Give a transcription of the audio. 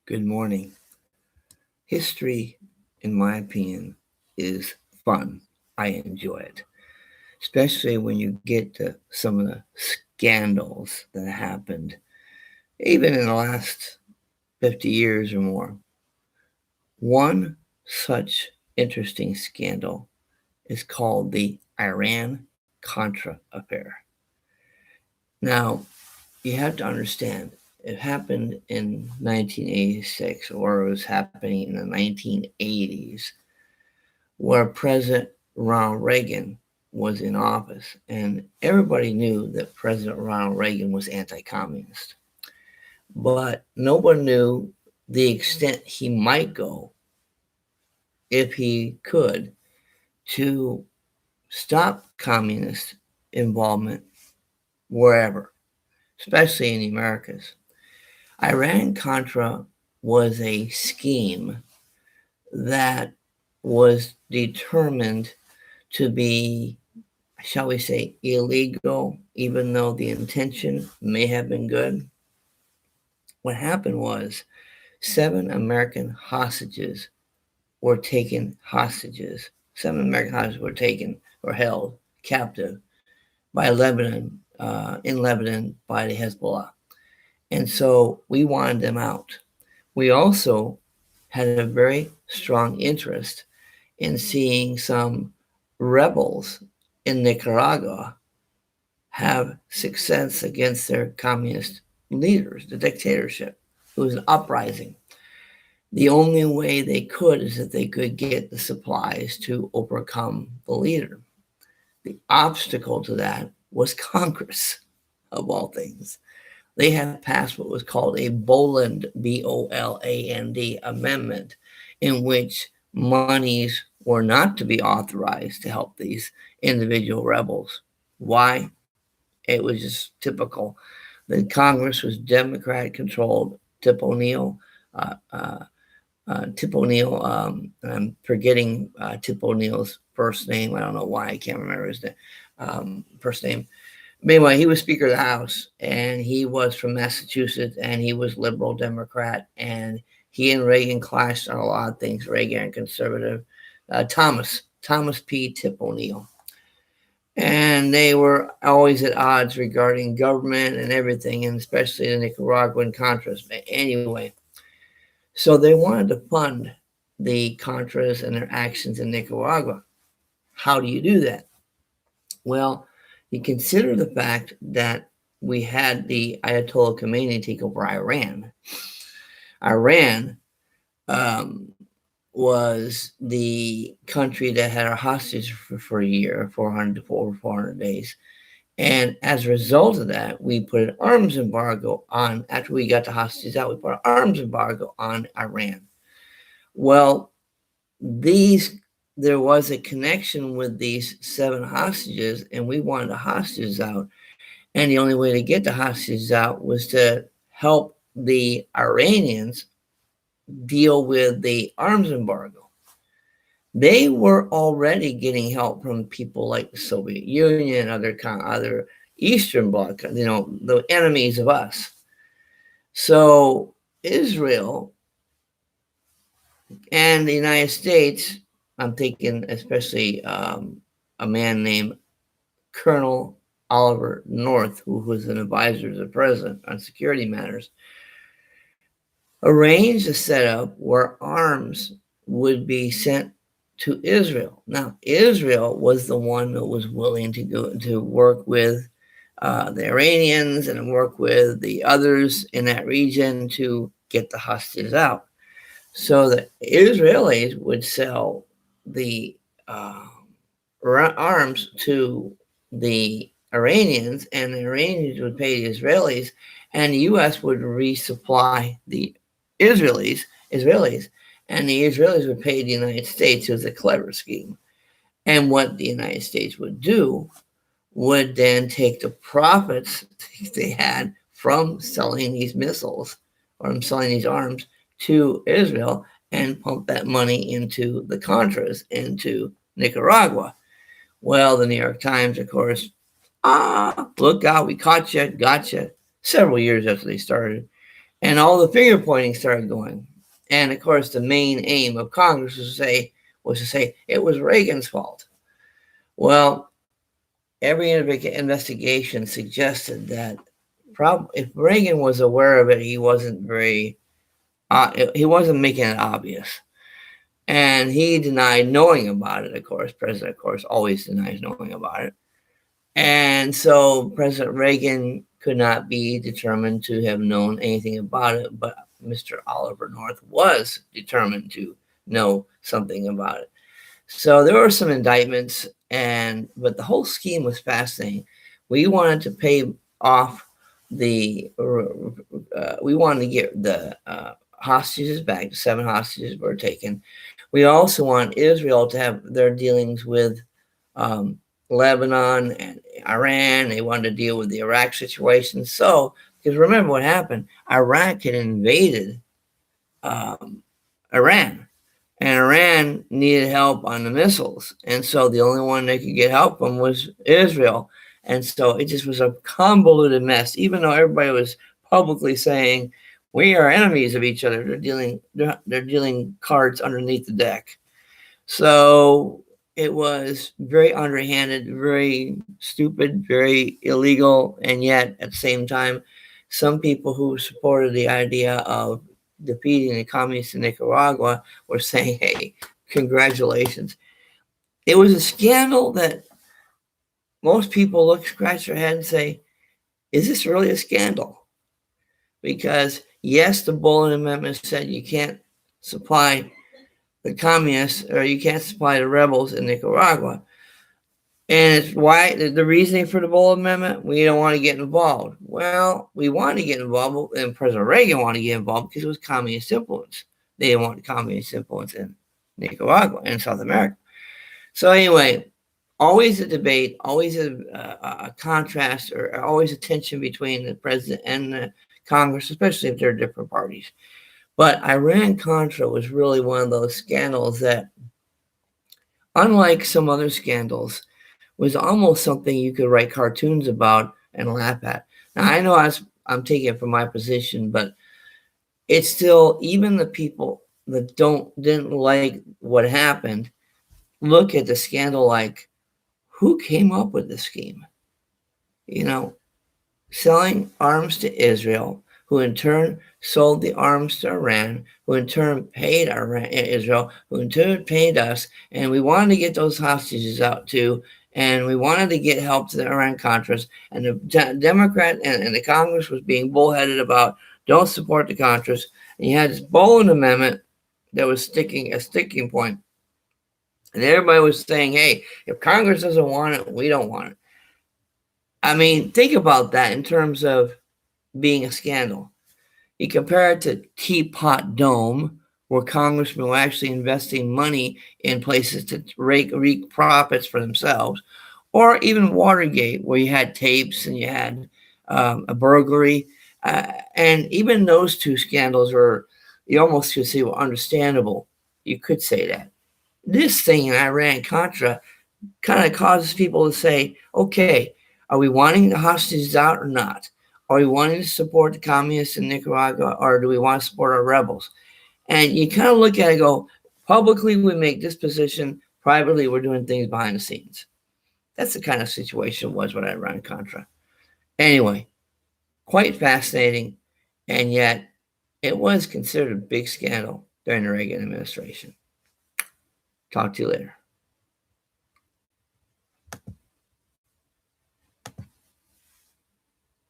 Good morning. History, in my opinion, is fun. I enjoy it, especially when you get to some of the scandals that happened, even in the last 50 years or more. One such interesting scandal is called the Iran-Contra affair. Now, you have to understand, it happened in 1986, or it was happening in the 1980s, where President Ronald Reagan was in office, and everybody knew that President Ronald Reagan was anti-communist. But nobody knew the extent he might go, if he could, to stop communist involvement wherever, especially in the Americas. Iran-Contra was a scheme that was determined to be, shall we say, illegal, even though the intention may have been good. What happened was 7 American hostages were taken hostages. 7 American hostages were taken or held captive by Lebanon, in Lebanon by the Hezbollah. And so we wanted them out. We also had a very strong interest in seeing some rebels in Nicaragua have success against their communist leaders, the dictatorship. It was an uprising. The only way they could is that they could get the supplies to overcome the leader. The obstacle to that was Congress, of all things. They had passed what was called a Boland, Boland Amendment, in which monies were not to be authorized to help these individual rebels. Why? It was just typical. The Congress was Democrat controlled. Uh, uh, Tip O'Neill, I'm forgetting Tip O'Neill's first name. I don't know why. I can't remember his first name. But anyway, he was Speaker of the House, and he was from Massachusetts, and he was liberal Democrat, and he and Reagan clashed on a lot of things. Reagan and conservative. Thomas P. Tip O'Neill. And they were always at odds regarding government and everything, and especially the Nicaraguan Contras. But anyway, so they wanted to fund the Contras and their actions in Nicaragua. How do you do that? Well, you consider the fact that we had the Ayatollah Khomeini take over Iran. Iran was the country that had our hostage for a year, 400 to over 400 days. And as a result of that, we put an arms embargo on, after we got the hostages out, we put an arms embargo on Iran. Well, there was a connection with these 7 hostages, and we wanted the hostages out. And the only way to get the hostages out was to help the Iranians deal with the arms embargo. They were already getting help from people like the Soviet Union, other Eastern Bloc, the enemies of us. So Israel and the United States, I'm thinking especially a man named Colonel Oliver North, who was an advisor to the president on security matters, arranged a setup where arms would be sent to Israel. Now, Israel was the one that was willing to go to work with the Iranians and work with the others in that region to get the hostages out. So the Israelis would sell the arms to the Iranians, and the Iranians would pay the Israelis, and the U.S. would resupply the Israelis, and the Israelis would pay the United States. It was a clever scheme. And what the United States would do would then take the profits they had from selling these missiles or selling these arms to Israel and pump that money into the Contras, into Nicaragua. Well, the New York Times, of course, look out, we caught you, gotcha, several years after they started. And all the finger pointing started going. And of course, the main aim of Congress was to say it was Reagan's fault. Well, every investigation suggested that if Reagan was aware of it, he wasn't making it obvious. And he denied knowing about it, of course. President, of course, always denies knowing about it. And so President Reagan could not be determined to have known anything about it, but Mr. Oliver North was determined to know something about it. So there were some indictments, but the whole scheme was fascinating. We wanted to pay off we wanted to get the hostages back. The 7 hostages were taken. We also want Israel to have their dealings with Lebanon and Iran. They wanted to deal with the Iraq situation. So, because remember what happened, Iraq had invaded Iran, and Iran needed help on the missiles. And so the only one they could get help from was Israel. And so it just was a convoluted mess, even though everybody was publicly saying, we are enemies of each other. They're dealing cards underneath the deck. So it was very underhanded, very stupid, very illegal. And yet at the same time, some people who supported the idea of defeating the communists in Nicaragua were saying, hey, congratulations. It was a scandal that most people scratch their head and say, is this really a scandal? Because yes, the Boland Amendment said you can't supply the communists or you can't supply the rebels in Nicaragua. And it's why the reasoning for the Boland Amendment, we don't want to get involved. Well, we want to get involved, and President Reagan wanted to get involved because it was communist influence. They didn't want communist influence in Nicaragua and South America. So anyway, always a debate, always a contrast, or always a tension between the president and the Congress, especially if they're different parties. But Iran-Contra was really one of those scandals that, unlike some other scandals, was almost something you could write cartoons about and laugh at. Now, I know I'm taking it from my position, but it's still, even the people that didn't like what happened, look at the scandal like, who came up with this scheme? Selling arms to Israel, who in turn sold the arms to Iran, who in turn paid Israel, who in turn paid us, and we wanted to get those hostages out too, and we wanted to get help to the Iran-Contras, and the Democrat and the Congress was being bullheaded about don't support the Contras, and you had this Boland Amendment that was a sticking point, and everybody was saying, hey, if Congress doesn't want it, we don't want it. I mean, think about that in terms of being a scandal. You compare it to Teapot Dome, where congressmen were actually investing money in places to reap profits for themselves, or even Watergate, where you had tapes and you had a burglary. And even those two scandals you almost could say, were understandable. You could say that. This thing in Iran-Contra kind of causes people to say, okay, are we wanting the hostages out or not? Are we wanting to support the communists in Nicaragua, or do we want to support our rebels? And you kind of look at it and go, publicly we make this position, privately we're doing things behind the scenes. That's the kind of situation it was with Iran-Contra. Anyway, quite fascinating, and yet it was considered a big scandal during the Reagan administration. Talk to you later.